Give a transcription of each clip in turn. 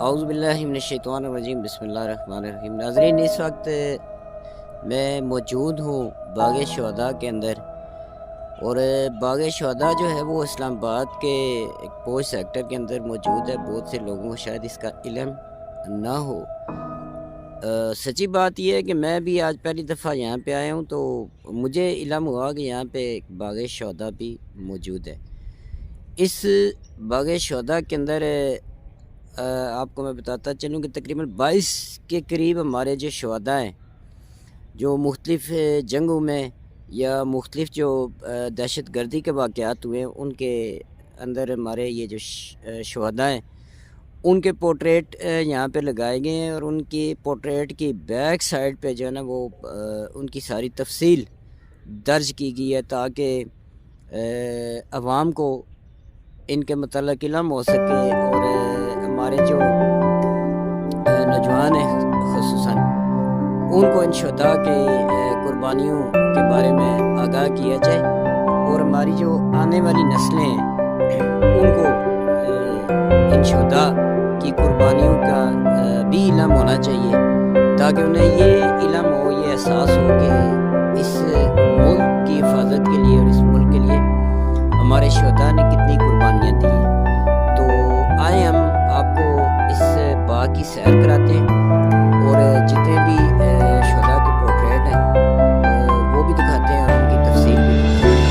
اعوذ باللہ من الشیطان الرجیم، بسم اللہ الرحمن الرحیم۔ ناظرین، اس وقت میں موجود ہوں باغ شہداء کے اندر، اور باغ شہداء جو ہے وہ اسلام آباد کے ایک پوش سیکٹر کے اندر موجود ہے۔ بہت سے لوگوں کو شاید اس کا علم نہ ہو۔ سچی بات یہ ہے کہ میں بھی آج پہلی دفعہ یہاں پہ آیا ہوں، تو مجھے علم ہوا کہ یہاں پہ ایک باغ شہداء بھی موجود ہے۔ اس باغ شہداء کے اندر آپ کو میں بتاتا چلوں کہ تقریباً 22 کے قریب ہمارے جو شہداء ہیں، جو مختلف جنگوں میں یا مختلف جو دہشت گردی کے واقعات ہوئے ہیں، ان کے اندر ہمارے یہ جو شہداء ہیں ان کے پورٹریٹ یہاں پہ لگائے گئے ہیں، اور ان کی پورٹریٹ کی بیک سائڈ پہ جو ہے نا وہ ان کی ساری تفصیل درج کی گئی ہے، تاکہ عوام کو ان کے متعلق علم ہو سکے، اور ہمارے جو نوجوان ہیں خصوصاً ان کو ان شہداء کے قربانیوں کے بارے میں آگاہ کیا جائے، اور ہماری جو آنے والی نسلیں ہیں ان کو ان شہداء کی قربانیوں کا بھی علم ہونا چاہیے، تاکہ انہیں یہ علم ہو، یہ احساس ہو کہ اس ملک کی حفاظت کے لیے اور اس ملک کے لیے ہمارے شہداء نے کتنی قربانیاں دی ہیں۔ تو آئیں ہم آپ کو اس باغ کی سیر کراتے ہیں، اور جتنے بھی شہداء کے پورٹریٹ ہیں وہ بھی دکھاتے ہیں، اور ان کی تفصیل بھی دکھاتے ہیں۔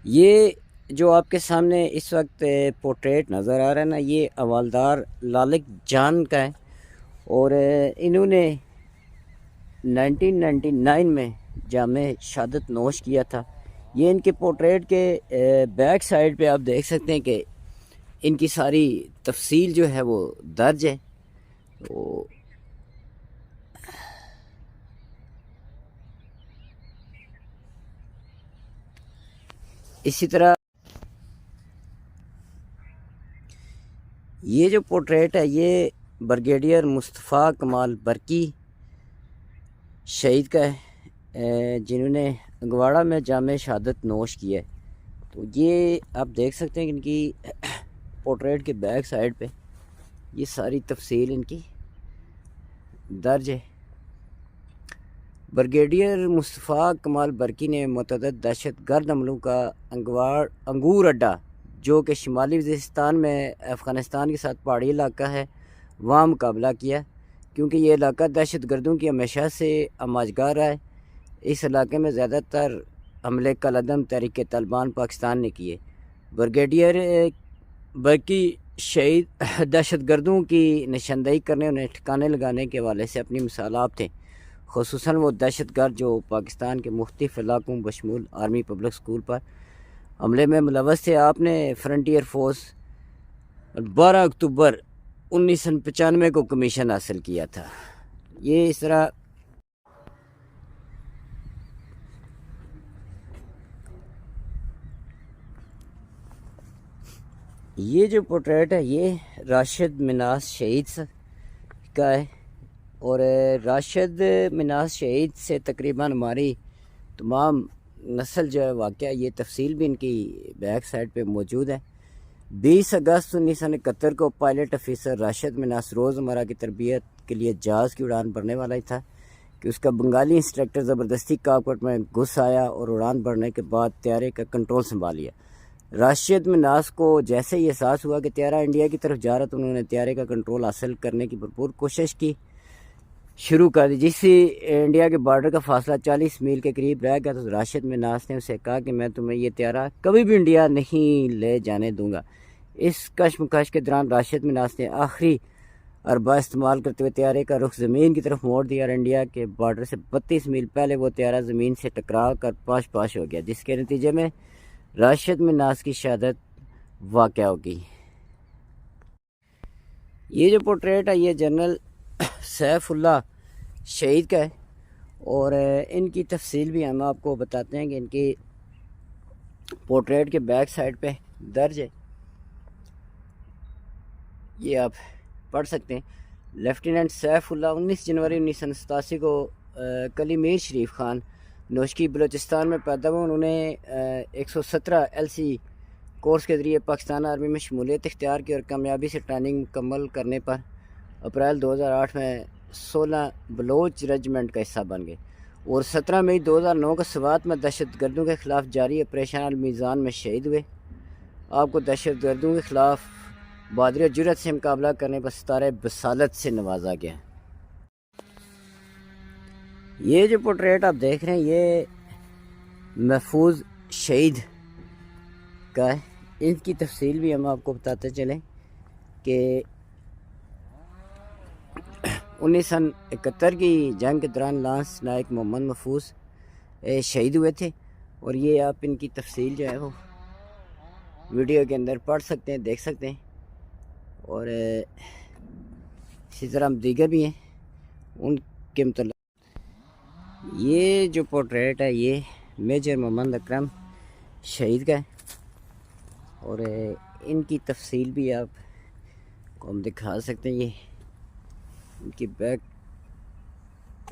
یہ جو آپ کے سامنے اس وقت پورٹریٹ نظر آ رہا ہے نا، یہ حوالدار لالک جان کا ہے، اور انہوں نے 1999 میں جامع شہادت نوش کیا تھا۔ یہ ان کے پورٹریٹ کے بیک سائڈ پہ آپ دیکھ سکتے ہیں کہ ان کی ساری تفصیل جو ہے وہ درج ہے۔ تو اسی طرح یہ جو پورٹریٹ ہے یہ بریگیڈیئر مصطفیٰ کمال برکی شہید کا ہے، جنہوں نے اگواڑہ میں جامع شہادت نوش کیا ہے۔ تو یہ آپ دیکھ سکتے ہیں کہ ان کی پورٹریٹ کے بیک سائڈ پہ یہ ساری تفصیل ان کی درج ہے۔ بریگیڈیئر مصطفیٰ کمال برکی نے متعدد دہشت گرد حملوں کا انگور اڈا، جو کہ شمالی وزیرستان میں افغانستان کے ساتھ پہاڑی علاقہ ہے، وہاں مقابلہ کیا، کیونکہ یہ علاقہ دہشت گردوں کی ہمیشہ سے آماجگاہ رہا ہے۔ اس علاقے میں زیادہ تر حملے کالعدم تحریک طالبان پاکستان نے کیے۔ بریگیڈیئر برکی شہید دہشت گردوں کی نشاندہی کرنے، انہیں ٹھکانے لگانے کے حوالے سے اپنی مثال آپ تھے، خصوصاً وہ دہشت گرد جو پاکستان کے مختلف علاقوں بشمول آرمی پبلک سکول پر حملے میں ملوث تھے. آپ نے فرنٹیئر فورس 12 اکتوبر 1995 کو کمیشن حاصل کیا تھا. یہ اس طرح یہ جو پورٹریٹ ہے یہ راشد مناس شہید کا ہے، اور راشد مناس شہید سے تقریباً ہماری تمام نسل جو ہے واقعہ، یہ تفصیل بھی ان کی بیک سائڈ پہ موجود ہے. 20 اگست 1971 کو پائلٹ افیسر راشد مناس روزمرہ کی تربیت کے لیے جہاز کی اڑان بھرنے والا ہی تھا کہ اس کا بنگالی انسٹرکٹر زبردستی کاکپٹ میں گھس آیا اور اڑان بھرنے کے بعد طیارے کا کنٹرول سنبھال لیا. راشد مناس کو جیسے ہی احساس ہوا کہ طیارہ انڈیا کی طرف جا رہا تو انہوں نے طیارے کا کنٹرول حاصل کرنے کی بھرپور کوشش کی شروع کر دی. جس سے انڈیا کے بارڈر کا فاصلہ 40 میل کے قریب رہ گیا تو راشد مناس نے اسے کہا کہ میں تمہیں یہ طیارہ کبھی بھی انڈیا نہیں لے جانے دوں گا. اس کشمکش کے دوران راشد مناس نے آخری اربا استعمال کرتے ہوئے طیارے کا رخ زمین کی طرف موڑ دیا اور انڈیا کے بارڈر سے 32 میل پہلے وہ طیارہ زمین سے ٹکرا کر پاش پاش ہو گیا، جس کے نتیجے میں راشد مناس کی شہادت واقع ہو گئی. یہ جو پورٹریٹ ہے یہ جنرل سیف اللہ شہید کا ہے، اور ان کی تفصیل بھی ہم آپ کو بتاتے ہیں کہ ان کی پورٹریٹ کے بیک سائڈ پہ درج ہے، یہ آپ پڑھ سکتے ہیں. لیفٹیننٹ سیف اللہ 19 جنوری 1987 کو کلی میر شریف خان نوشکی بلوچستان میں پیدا ہوا. انہوں نے 117 LC کورس کے ذریعے پاکستان آرمی میں شمولیت اختیار کی اور کامیابی سے ٹریننگ مکمل کرنے پر اپریل 2008 میں 16 بلوچ ریجمنٹ کا حصہ بن گئے اور 17 مئی 2009 کو سوات میں دہشت گردوں کے خلاف جاری آپریشن المیزان میں شہید ہوئے. آپ کو دہشت گردوں کے خلاف بہادری اور جرأت سے مقابلہ کرنے پر ستارہ بصالت سے نوازا گیا. یہ جو پورٹریٹ آپ دیکھ رہے ہیں یہ محفوظ شہید کا ہے. ان کی تفصیل بھی ہم آپ کو بتاتے چلیں کہ 1971 کی جنگ کے دوران لانس نائک محمد محفوظ شہید ہوئے تھے، اور یہ آپ ان کی تفصیل جو ہے وہ ویڈیو کے اندر پڑھ سکتے ہیں، دیکھ سکتے ہیں. اور اسی طرح ہم دیگر بھی ہیں ان کے متعلق. یہ جو پورٹریٹ ہے یہ میجر محمد اکرم شہید کا ہے، اور ان کی تفصیل بھی آپ کو ہم دکھا سکتے ہیں. یہ ان کی بیک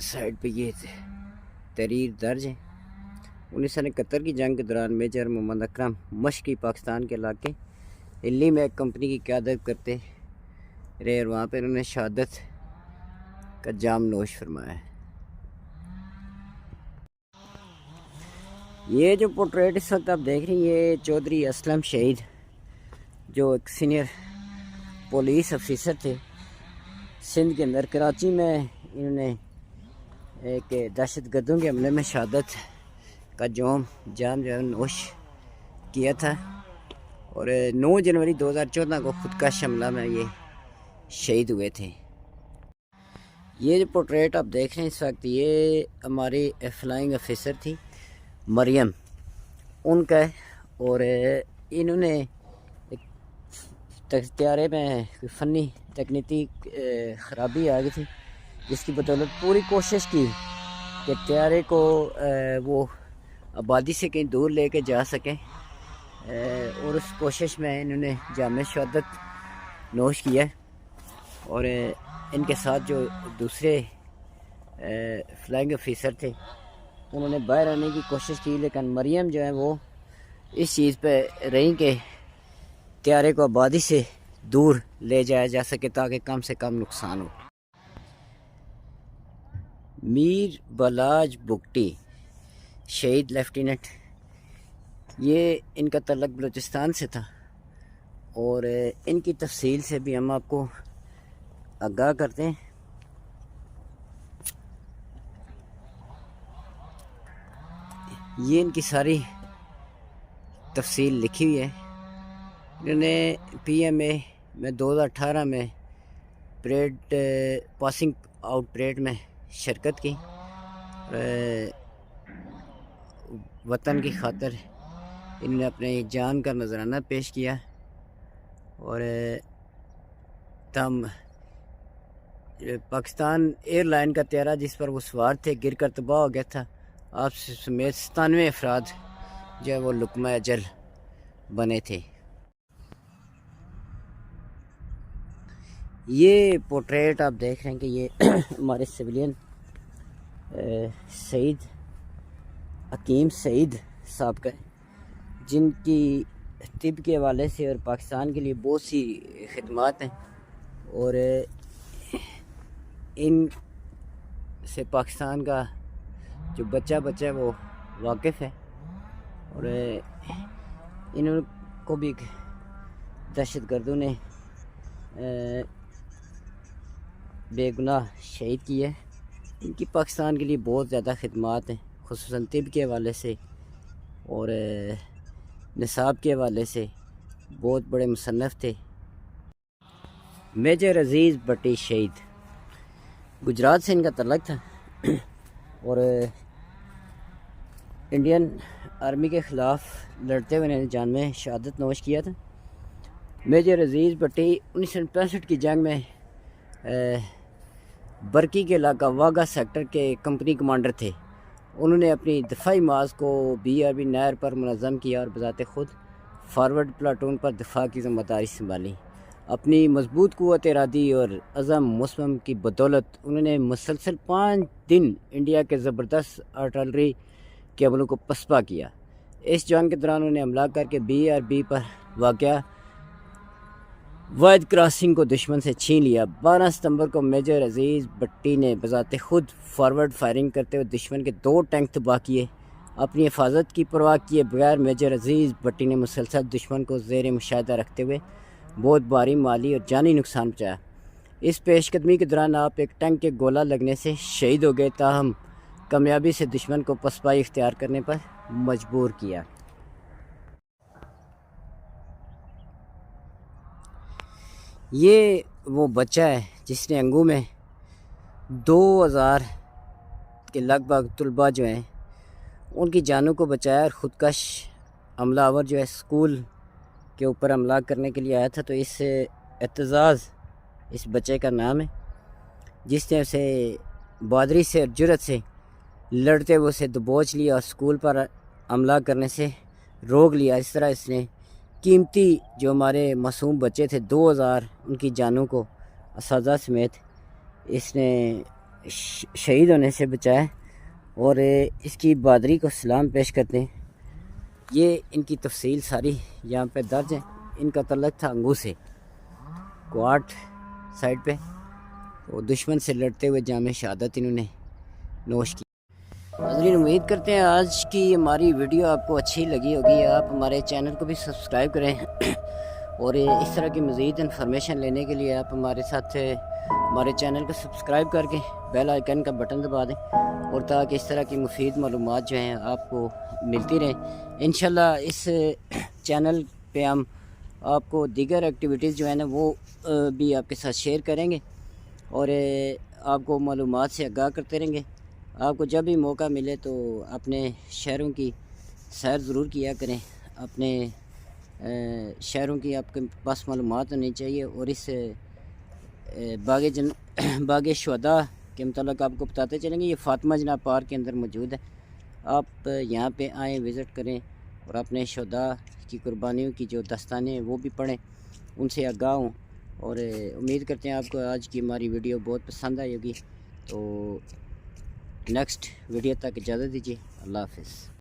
سائڈ پہ یہ تحریر درج ہے. 1971 کی جنگ کے دوران میجر محمد اکرم مشرقی پاکستان کے علاقے دلی میں ایک کمپنی کی قیادت کرتے رہے اور وہاں پہ انہوں نے شہادت کا جام نوش فرمایا ہے. یہ جو پورٹریٹ اس وقت آپ دیکھ رہے ہیں یہ چودھری اسلم شہید جو ایک سینئر پولیس افیسر تھے سندھ کے اندر. کراچی میں انہوں نے ایک دہشت گردوں کے حملے میں شہادت کا جام جو ہے نوش کیا تھا، اور 9 جنوری 2014 کو خودکش حملہ میں یہ شہید ہوئے تھے. یہ جو پورٹریٹ آپ دیکھ رہے ہیں اس وقت یہ ہماری فلائنگ افیسر تھی مریم، ان کا ہے. اور انہوں نے طیارے میں فنی تکنیکی خرابی آ گئی تھی جس کی بدولت پوری کوشش کی کہ طیارے کو وہ آبادی سے کہیں دور لے کے جا سکیں، اور اس کوشش میں انہوں نے جام شہادت نوش کیا ہے. اور ان کے ساتھ جو دوسرے فلائنگ افیسر تھے انہوں نے باہر آنے کی کوشش کی، لیکن مریم جو ہے وہ اس چیز پہ رہیں کہ طیارے کو آبادی سے دور لے جایا جا سکے تاکہ کم سے کم نقصان ہو. میر بالاج بگٹی شہید لیفٹیننٹ، یہ ان کا تعلق بلوچستان سے تھا، اور ان کی تفصیل سے بھی ہم آپ کو آگاہ کرتے ہیں. یہ ان کی ساری تفصیل لکھی ہوئی ہے. انہوں نے PMA میں 2018 میں پریڈ پاسنگ آؤٹ پریڈ میں شرکت کی وطن کی خاطر انہوں نے اپنے جان کا نذرانہ پیش کیا اور تم پاکستان ایئر لائن کا طیارہ جس پر وہ سوار تھے گر کر تباہ ہو گیا تھا. آپ سمیت 97 افراد جو ہے وہ لقمہ اجل بنے تھے. یہ پورٹریٹ آپ دیکھ رہے ہیں کہ یہ ہمارے سویلین سعید حکیم سعید صاحب کا ہے، جن کی طب کے حوالے سے اور پاکستان کے لیے بہت سی خدمات ہیں، اور ان سے پاکستان کا جو بچہ ہے وہ واقف ہے، اور ان کو بھی دہشت گردوں نے بے گناہ شہید کی ہے. ان کی پاکستان کے لیے بہت زیادہ خدمات ہیں، خصوصاً طب کے حوالے سے اور نصاب کے حوالے سے بہت بڑے مصنف تھے. میجر عزیز بٹی شہید گجرات سے ان کا تعلق تھا اور انڈین آرمی کے خلاف لڑتے ہوئے انہوں نے جان میں شہادت نوش کیا تھا. میجر عزیز بٹی 1965 کی جنگ میں برکی کے علاقہ واگا سیکٹر کے کمپنی کمانڈر تھے. انہوں نے اپنی دفاعی ماز کو BRB نہر پر منظم کیا اور بذات خود فارورڈ پلاٹون پر دفاع کی ذمہ داری سنبھالی. اپنی مضبوط قوت ارادی اور عزم مصمم کی بدولت انہوں نے مسلسل 5 دن انڈیا کے زبردست آرٹلری کے عملوں کو پسپا کیا. اس جنگ کے دوران انہوں نے حملہ کر کے BRB پر واقع وائد کراسنگ کو دشمن سے چھین لیا. 12 ستمبر کو میجر عزیز بٹی نے بذات خود فارورڈ فائرنگ کرتے ہوئے دشمن کے 2 ٹینک تباہ کیے. اپنی حفاظت کی پرواہ کیے بغیر میجر عزیز بٹی نے مسلسل دشمن کو زیر مشاہدہ رکھتے ہوئے بہت بھاری مالی اور جانی نقصان پہنچایا. اس پیش قدمی کے دوران آپ ایک ٹینک کے گولہ لگنے سے شہید ہو گئے، تاہم کامیابی سے دشمن کو پسپائی اختیار کرنے پر مجبور کیا. یہ وہ بچہ ہے جس نے انگو میں 2000 کے لگ بھگ طلباء جو ہیں ان کی جانوں کو بچایا، اور خودکش حملہ آور جو ہے اسکول کے اوپر حملہ کرنے کے لیے آیا تھا. تو اس اعتزاز اس بچے کا نام ہے، جس نے اسے بہادری سے اور جرأت سے لڑتے ہوئے اسے دبوچ لیا اور اسکول پر حملہ کرنے سے روک لیا. اس طرح اس نے قیمتی جو ہمارے معصوم بچے تھے 2000 ان کی جانوں کو اساتذہ سمیت اس نے شہید ہونے سے بچایا، اور اس کی بہادری کو سلام پیش کرتے ہیں. یہ ان کی تفصیل ساری یہاں پہ درج ہے. ان کا تعلق تھا انگو سے، کوارٹ سائڈ پہ. وہ دشمن سے لڑتے ہوئے جام شہادت انہوں نے نوش کی. ناظرین، امید کرتے ہیں آج کی ہماری ویڈیو آپ کو اچھی لگی ہوگی. آپ ہمارے چینل کو بھی سبسکرائب کریں اور اس طرح کی مزید انفارمیشن لینے کے لیے آپ ہمارے ساتھ ہمارے چینل کو سبسکرائب کر کے بیل آئیکن کا بٹن دبا دیں، اور تاکہ اس طرح کی مفید معلومات جو ہیں آپ کو ملتی رہیں. انشاءاللہ اس چینل پہ ہم آپ کو دیگر ایکٹیویٹیز جو ہیں نا وہ بھی آپ کے ساتھ شیئر کریں گے، اور آپ کو معلومات سے آگاہ کرتے رہیں گے. آپ کو جب بھی موقع ملے تو اپنے شہروں کی سیر ضرور کیا کریں. اپنے شہروں کی آپ کے پاس معلومات ہونی چاہیے، اور اس باغ شہداء کے متعلق آپ کو بتاتے چلیں گے. یہ فاطمہ جناح پارک کے اندر موجود ہے. آپ یہاں پہ آئیں، وزٹ کریں، اور اپنے شہداء کی قربانیوں کی جو داستانیں ہیں وہ بھی پڑھیں، ان سے آگاہ ہوں. اور امید کرتے ہیں آپ کو آج کی ہماری ویڈیو بہت پسند آئی ہوگی. تو نیکسٹ ویڈیو تک اجازت دیجیے. اللہ حافظ.